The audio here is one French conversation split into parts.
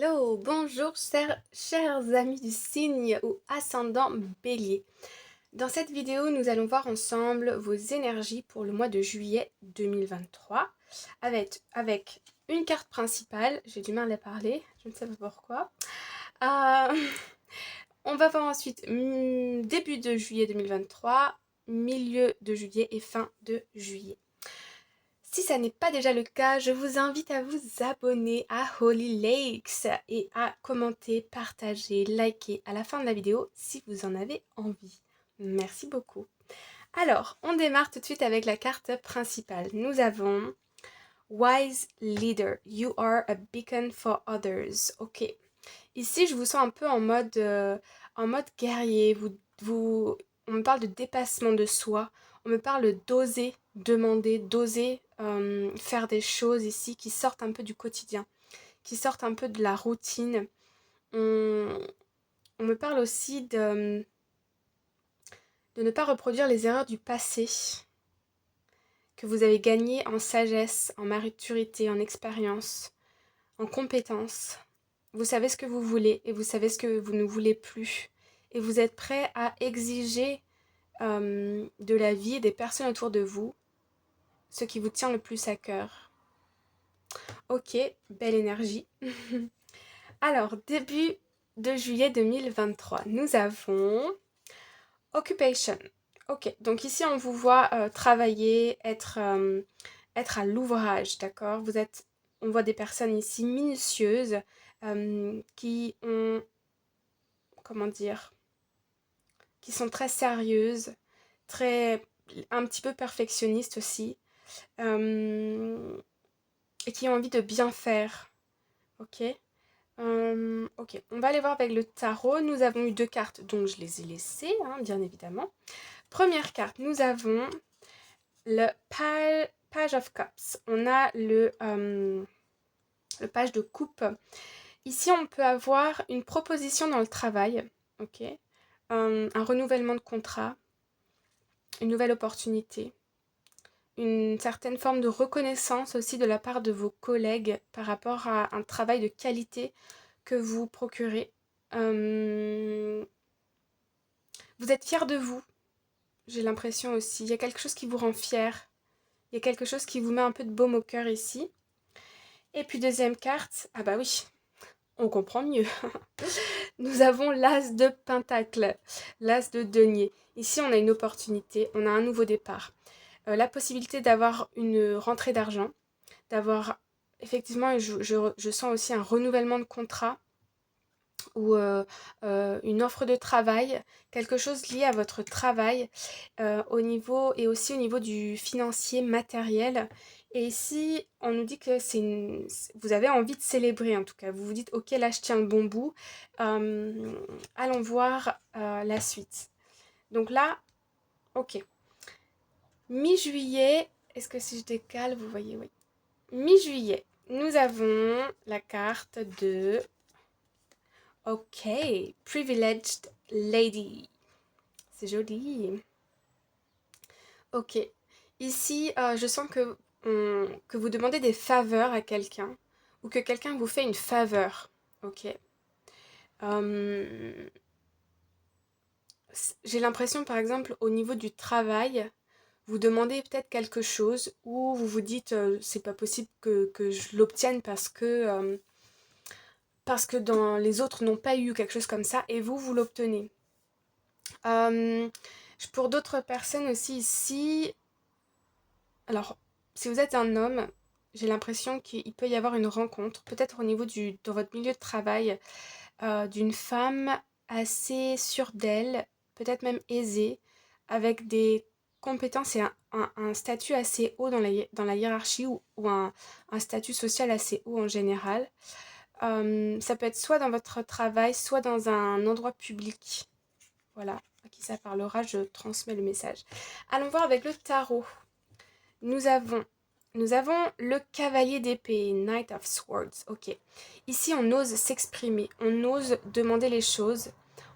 Hello, bonjour chers amis du signe ou ascendant bélier. Dans cette vidéo, nous allons voir ensemble vos énergies pour le mois de juillet 2023 avec une carte principale, j'ai du mal à parler, je ne sais pas pourquoi. On va voir ensuite début de juillet 2023, milieu de juillet et fin de juillet. Si ça n'est pas déjà le cas, je vous invite à vous abonner à Holy Lakes et à commenter, partager, liker à la fin de la vidéo si vous en avez envie. Merci beaucoup. Alors, on démarre tout de suite avec la carte principale. Nous avons Wise Leader, you are a beacon for others. Ok. Ici, je vous sens un peu en mode guerrier. On me parle de dépassement de soi. On me parle d'oser demander, d'oser faire des choses ici qui sortent un peu du quotidien, qui sortent un peu de la routine. On me parle aussi de ne pas reproduire les erreurs du passé, que vous avez gagné en sagesse, en maturité, en expérience, en compétence. Vous savez ce que vous voulez et vous savez ce que vous ne voulez plus. Et vous êtes prêt à exiger de la vie et des personnes autour de vous ce qui vous tient le plus à cœur. Ok, belle énergie. Alors, début de juillet 2023, nous avons Occupation. Ok, donc ici on vous voit travailler, être à l'ouvrage, d'accord. On voit des personnes ici minutieuses qui ont, comment dire, qui sont très sérieuses, un petit peu perfectionnistes aussi, et qui ont envie de bien faire, ok. Ok, on va aller voir avec le tarot. Nous avons eu deux cartes, donc je les ai laissées, hein, bien évidemment. Première carte, nous avons le Page of Cups. On a le page de coupe. Ici, on peut avoir une proposition dans le travail, ok, un renouvellement de contrat, une nouvelle opportunité, une certaine forme de reconnaissance aussi de la part de vos collègues par rapport à un travail de qualité que vous procurez. Vous êtes fier de vous, j'ai l'impression aussi. Il y a quelque chose qui vous rend fier. Il y a quelque chose qui vous met un peu de baume au cœur ici. Et puis deuxième carte, ah bah oui, on comprend mieux. Nous avons l'as de pentacle, l'as de denier. Ici, on a une opportunité, on a un nouveau départ. La possibilité d'avoir une rentrée d'argent, d'avoir effectivement, je sens aussi un renouvellement de contrat ou une offre de travail, quelque chose lié à votre travail au niveau et aussi au niveau du financier matériel. Et ici, on nous dit que vous avez envie de célébrer en tout cas. Vous vous dites, ok, là je tiens le bon bout. Allons voir la suite. Donc là, ok. Mi-juillet, est-ce que si je décale, vous voyez, oui. Mi-juillet, nous avons la carte de... Ok, Privileged Lady. C'est joli. Ok. Ici, je sens que vous demandez des faveurs à quelqu'un ou que quelqu'un vous fait une faveur. Ok. Euh, j'ai l'impression, par exemple, au niveau du travail, vous demandez peut-être quelque chose ou vous vous dites c'est pas possible que je l'obtienne parce que dans les autres n'ont pas eu quelque chose comme ça et vous l'obtenez. Pour d'autres personnes aussi ici, alors si vous êtes un homme, j'ai l'impression qu'il peut y avoir une rencontre, peut-être au niveau dans votre milieu de travail, d'une femme assez sûre d'elle, peut-être même aisée, avec des compétences et un statut assez haut dans la hiérarchie ou un statut social assez haut en général. Ça peut être soit dans votre travail, soit dans un endroit public. Voilà, à qui ça parlera, je transmets le message. Allons voir avec le tarot. Nous avons le cavalier d'épée, Knight of Swords. Ok. Ici, on ose s'exprimer, on ose demander les choses,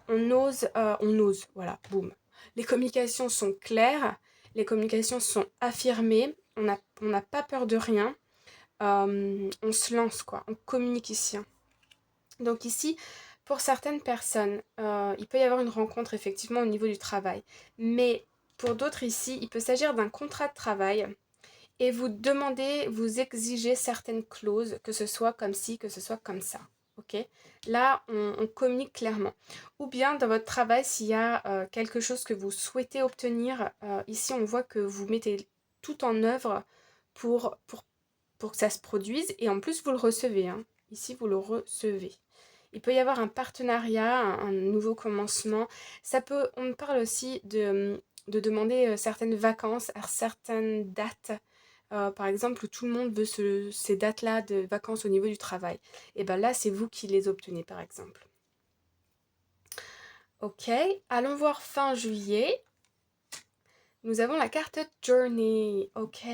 on ose, voilà, boum. Les communications sont claires, les communications sont affirmées, on n'a pas peur de rien, on se lance, quoi, on communique ici. Donc ici, pour certaines personnes, il peut y avoir une rencontre effectivement au niveau du travail. Mais pour d'autres ici, il peut s'agir d'un contrat de travail et vous demandez, vous exigez certaines clauses, que ce soit comme ci, que ce soit comme ça. Ok? Là, on communique clairement. Ou bien dans votre travail, s'il y a quelque chose que vous souhaitez obtenir, ici on voit que vous mettez tout en œuvre pour que ça se produise et en plus vous le recevez. Hein. Ici, vous le recevez. Il peut y avoir un partenariat, un nouveau commencement. Ça peut, on me parle aussi de demander certaines vacances à certaines dates. Par exemple, où tout le monde veut ces dates-là de vacances au niveau du travail. Et bien là, c'est vous qui les obtenez, par exemple. Ok, allons voir fin juillet. Nous avons la carte Journey. Ok.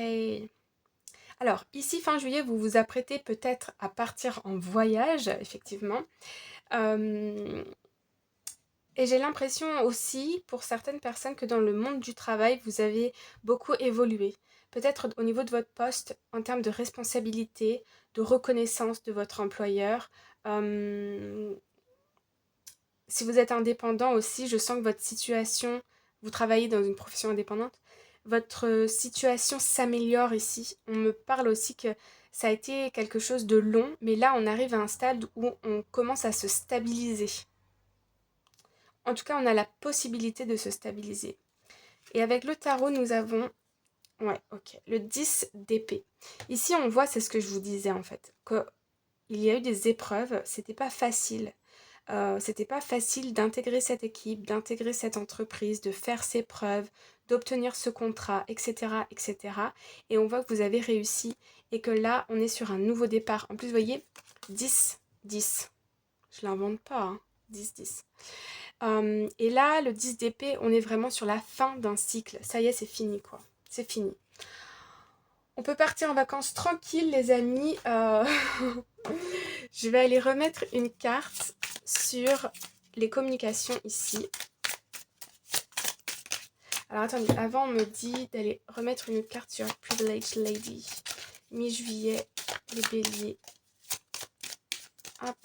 Alors, ici, fin juillet, vous vous apprêtez peut-être à partir en voyage, effectivement. Euh, Et j'ai l'impression aussi, pour certaines personnes, que dans le monde du travail, vous avez beaucoup évolué. Peut-être au niveau de votre poste, en termes de responsabilité, de reconnaissance de votre employeur. Euh, Si vous êtes indépendant aussi, je sens que votre situation, vous travaillez dans une profession indépendante, votre situation s'améliore ici. On me parle aussi que ça a été quelque chose de long, mais là on arrive à un stade où on commence à se stabiliser. En tout cas, on a la possibilité de se stabiliser. Et avec le tarot, nous avons, ouais, ok, le 10 d'épée. Ici, on voit, c'est ce que je vous disais en fait, qu'il y a eu des épreuves, c'était pas facile. C'était pas facile d'intégrer cette équipe, d'intégrer cette entreprise, de faire ses preuves, d'obtenir ce contrat, etc., etc. Et on voit que vous avez réussi et que là, on est sur un nouveau départ. En plus, vous voyez, 10, 10. Je l'invente pas, hein. 10, 10. Et là, le 10 d'épée, on est vraiment sur la fin d'un cycle. Ça y est, c'est fini, quoi. C'est fini. On peut partir en vacances tranquille, les amis. Je vais aller remettre une carte sur les communications ici. Alors attendez, avant on me dit d'aller remettre une carte sur Privileged Lady. Mi-juillet, les béliers. Hop.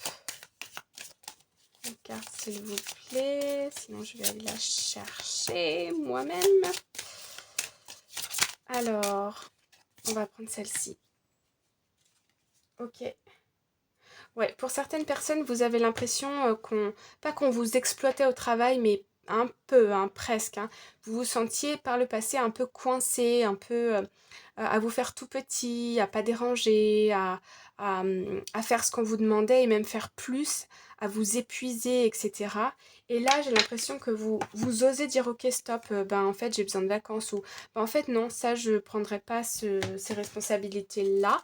Une carte s'il vous plaît. Sinon je vais aller la chercher moi-même. Alors, on va prendre celle-ci. Ok. Ouais, pour certaines personnes, vous avez l'impression pas qu'on vous exploitait au travail, mais un peu, hein, presque. Hein. Vous vous sentiez par le passé un peu coincé, un peu à vous faire tout petit, à pas déranger, à faire ce qu'on vous demandait et même faire plus, à vous épuiser, etc. Et là, j'ai l'impression que vous osez dire ok, stop, ben en fait j'ai besoin de vacances ou ben en fait non, ça je prendrai pas ces responsabilités-là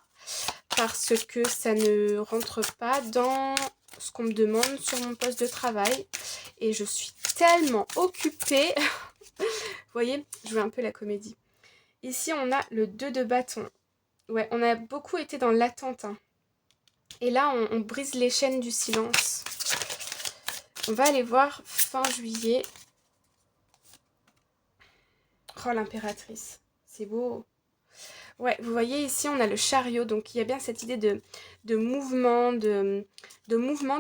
parce que ça ne rentre pas dans ce qu'on me demande sur mon poste de travail et je suis tellement occupée. Vous voyez, je veux un peu la comédie. Ici, on a le 2 de bâton. Ouais, on a beaucoup été dans l'attente. Hein. Et là, on brise les chaînes du silence. On va aller voir fin juillet. Oh, l'impératrice. C'est beau. Ouais, vous voyez ici, on a le chariot. Donc, il y a bien cette idée de mouvement, de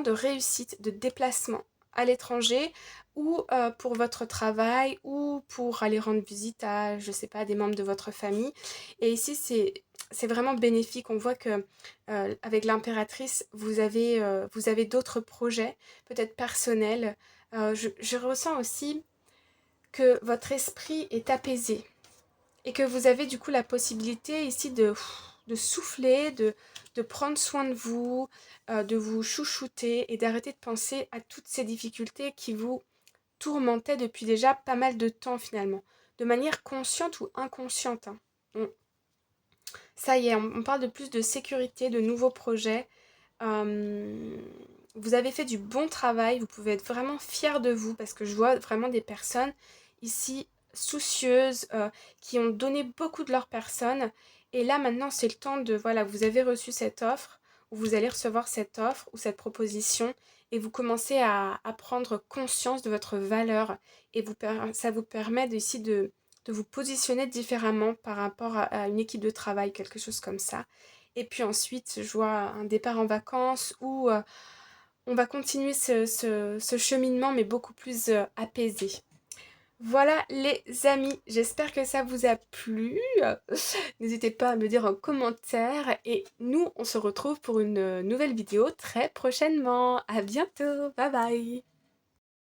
réussite, de déplacement à l'étranger ou pour votre travail ou pour aller rendre visite à, je sais pas, des membres de votre famille. Et ici, c'est vraiment bénéfique. On voit que avec l'impératrice, vous avez d'autres projets, peut-être personnels. Je ressens aussi que votre esprit est apaisé et que vous avez du coup la possibilité ici de souffler, de prendre soin de vous chouchouter et d'arrêter de penser à toutes ces difficultés qui vous tourmentaient depuis déjà pas mal de temps finalement, de manière consciente ou inconsciente. Hein. Ça y est, on parle de plus de sécurité, de nouveaux projets. Euh, Vous avez fait du bon travail, vous pouvez être vraiment fiers de vous parce que je vois vraiment des personnes ici soucieuses qui ont donné beaucoup de leur personne et là maintenant c'est le temps de, voilà, vous avez reçu cette offre ou vous allez recevoir cette offre ou cette proposition et vous commencez à prendre conscience de votre valeur et ça vous permet ici de vous positionner différemment par rapport à une équipe de travail, quelque chose comme ça. Et puis ensuite, je vois un départ en vacances où on va continuer ce cheminement, mais beaucoup plus apaisé. Voilà les amis, j'espère que ça vous a plu. N'hésitez pas à me dire en commentaire et nous on se retrouve pour une nouvelle vidéo très prochainement. À bientôt, bye bye.